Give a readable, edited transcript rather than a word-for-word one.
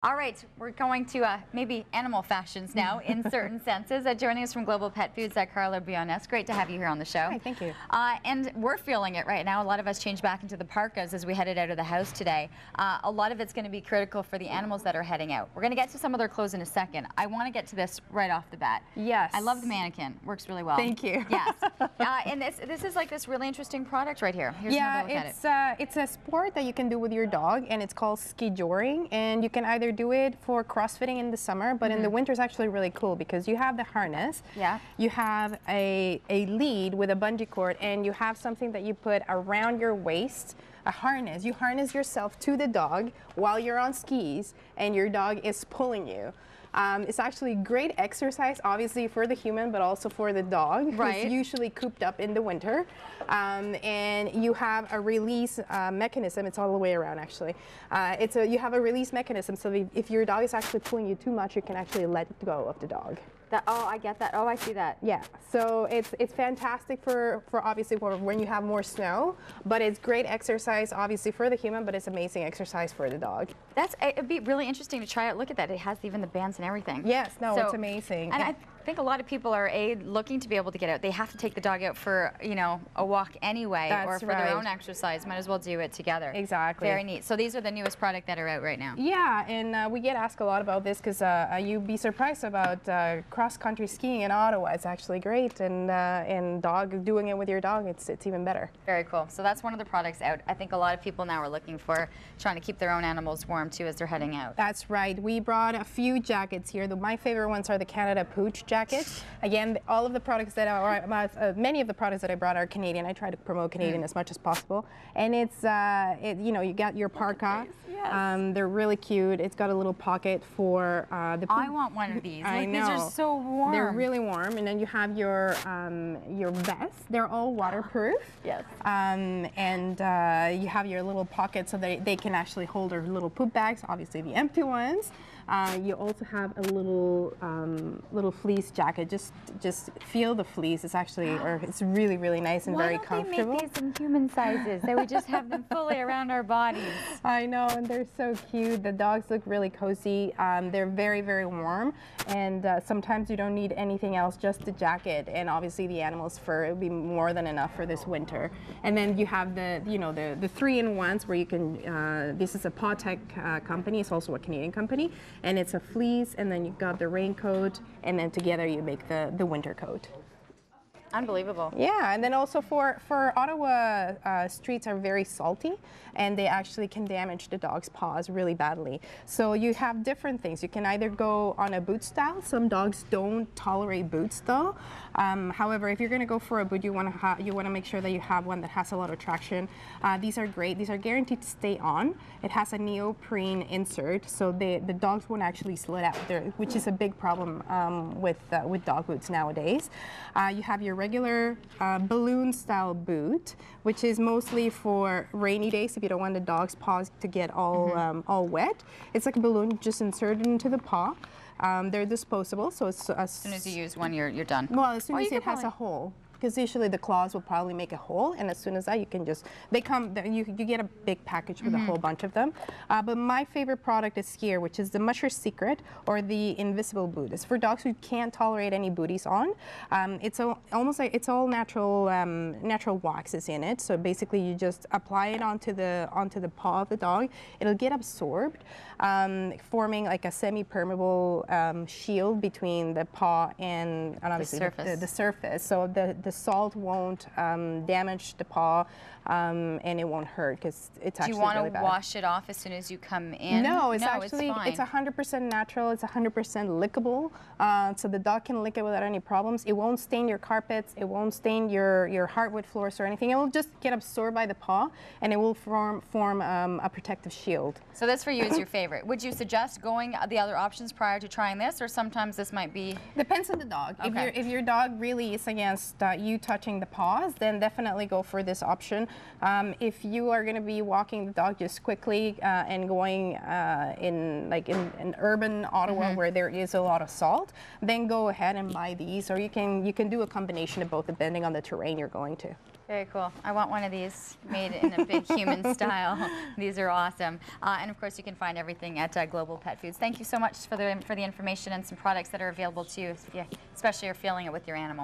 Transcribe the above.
All right, we're going to maybe animal fashions now in certain senses. Joining us from Global Pet Foods, Karla Broione. It's great to have you here on the show. Hi, thank you. And we're feeling it right now. A lot of us changed back into the parkas as we headed out of the house today. A lot of it's going to be critical for the animals that are heading out. We're going to get to some of their clothes in a second. I want to get to this right off the bat. Yes. I love the mannequin. Works really well. Thank you. Yes. And this is like this really interesting product right here. Here's another look at it. It's a sport that you can do with your dog, and it's called ski joring, and you can either do it for crossfitting in the summer, but in the winter is actually really cool because you have the harness, you have a lead with a bungee cord, and you have something that you put around your waist, a harness. You harness yourself to the dog while you're on skis, and your dog is pulling you. It's actually great exercise, obviously for the human, but also for the dog. Right. It's usually cooped up in the winter. And you have a release mechanism. It's all the way around, actually. You have a release mechanism, so if your dog is actually pulling you too much, you can actually let go of the dog. Oh, I get that. Oh, I see that. Yeah, so it's fantastic for obviously for when you have more snow, but it's great exercise obviously for the human, but it's amazing exercise for the dog. It'd be really interesting to try it. Look at that. It has even the bands and everything. Yes, no, it's amazing. And I think a lot of people are looking to be able to get out. They have to take the dog out for, a walk anyway, or for their own exercise. Might as well do it together. Exactly. Very neat. So these are the newest product that are out right now. Yeah, and we get asked a lot about this because you'd be surprised about cross-country skiing in Ottawa. It's actually great, and doing it with your dog, it's even better. Very cool. So that's one of the products out. I think a lot of people now are looking for trying to keep their own animals warm too as they're heading out. That's right. We brought a few jackets here. My favorite ones are the Canada Pooch jackets. Again, all of the products that many of the products that I brought are Canadian. I try to promote Canadian as much as possible. And it's you got your parka. Yes. They're really cute. It's got a little pocket for the poop. I want one of these. I know. These are so warm. They're really warm. And then you have your vest. They're all waterproof. Yes. And you have your little pocket so they can actually hold their little poop bags, obviously the empty ones. You also have a little fleece jacket. Just feel the fleece. It's actually, it's really, really nice and very comfortable. Why don't they make these in human sizes? They would just have them fully around our bodies. I know, and they're so cute. The dogs look really cozy. They're very, very warm, and sometimes you don't need anything else, just the jacket, and obviously the animal's fur. It would be more than enough for this winter. And then you have the 3-in-1s where you can. This is a Paw Tech company. It's also a Canadian company. And it's a fleece, and then you've got the raincoat, and then together you make the winter coat. Unbelievable. Yeah, and then also for Ottawa, streets are very salty, and they actually can damage the dog's paws really badly. So you have different things. You can either go on a boot style. Some dogs don't tolerate boots though. However, if you're going to go for a boot, you want to make sure that you have one that has a lot of traction. These are great. These are guaranteed to stay on. It has a neoprene insert, so the dogs won't actually slide out there, which is a big problem with dog boots nowadays. You have your regular balloon style boot, which is mostly for rainy days if you don't want the dog's paws to get all wet. It's like a balloon just inserted into the paw. They're disposable, so as soon as you use one, you're done. Well, as soon as it has a hole. Because usually the claws will probably make a hole, and as soon as that, you can just, you get a big package with a whole bunch of them. But my favorite product is here, which is the Musher's Secret, or the Invisible Boot. It's for dogs who can't tolerate any booties on. It's almost like it's all natural waxes in it. So basically, you just apply it onto the paw of the dog. It'll get absorbed, forming like a semi-permeable shield between the paw and obviously the surface. So the salt won't damage the paw, and it won't hurt because it's actually really bad. Do you want to wash it off as soon as you come in? No, it's 100% natural. It's 100% lickable, so the dog can lick it without any problems. It won't stain your carpets. It won't stain your hardwood floors or anything. It will just get absorbed by the paw, and it will form a protective shield. So this for you is your favorite. Would you suggest going the other options prior to trying this, or sometimes this might be? Depends on the dog. Okay. If your dog really is against you touching the paws, then definitely go for this option. If you are going to be walking the dog just quickly and going in urban Ottawa where there is a lot of salt, then go ahead and buy these, or you can do a combination of both depending on the terrain you're going to. Very cool. I want one of these made in a big human style. These are awesome. And of course, you can find everything at Global Pet Foods. Thank you so much for the information and some products that are available to you, especially if you're feeling it with your animal.